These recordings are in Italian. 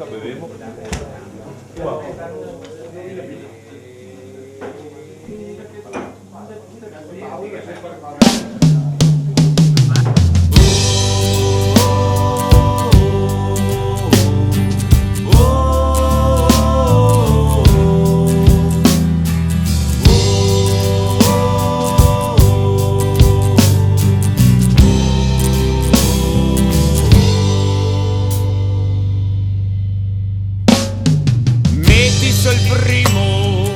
Bevevo. Il primo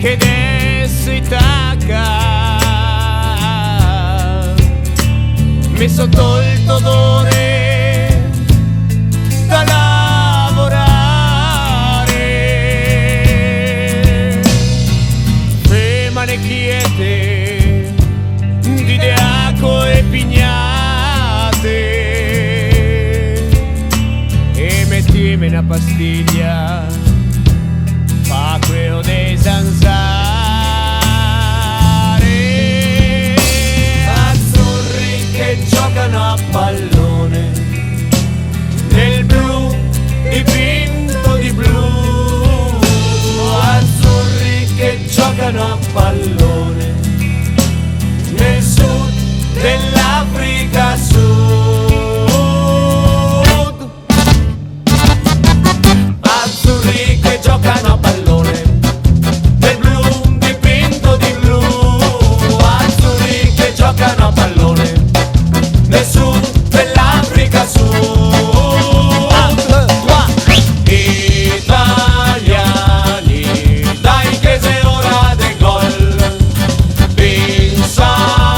che adesso attacca, mi sono tolto d'ore da lavorare, femmine quiete di deaco e pignate, e mettimi una pastiglia fa quello dei zanzare, azzurri che giocano a pallone nel blu dipinto di blu, azzurri che giocano a pallone nel sud dell'Africa Sud, azzurri che giocano a pallone nel blu dipinto di blu, azzurri che giocano a pallone nel sud dell'Africa Sud. Italiani, dai che se ora del gol, vinceremo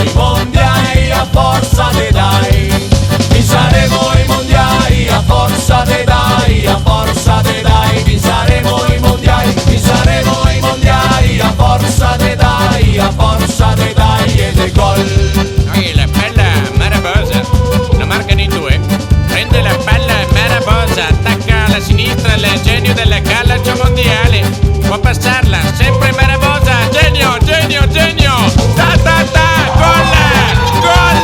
i mondiali a forza de dai, vinceremo i mondiali a forza de dai, a forza de dai, vinceremo i mondiali, vinceremo i mondiali a forza de dai, a forza de dai e del gol. La palla marabosa, la marcano in due, prende la palla marabosa, attacca alla sinistra il genio del calcio mondiale, può passarla, sempre marabosa, genio, genio, genio, ta ta ta, gol, gol,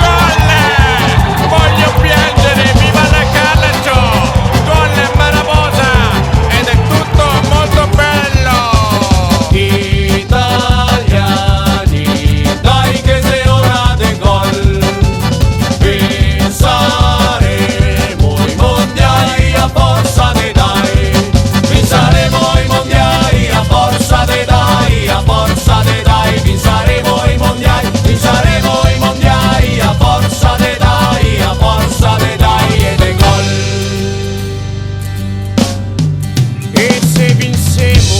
gol, voglio piangere, viva la calcio, gol marabosa, ed è tutto molto bello. Italiani, dai che se ora del gol, vinceremo i mondiali a forza de dai, vinceremo i mondiali a forza de dai, a forza de dai, vinceremo i mondiali, vinceremo i mondiali a forza de dai, a forza de dai e del gol. E se vincemo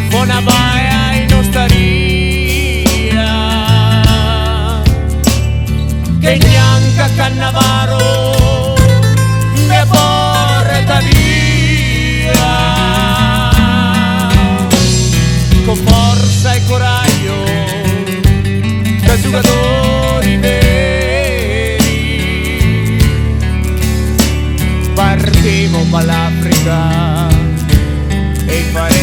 buona baia in osteria, che neanche Cannavaro mi porta via, con forza e coraggio da giocatori veri, partiamo per l'Africa e faremo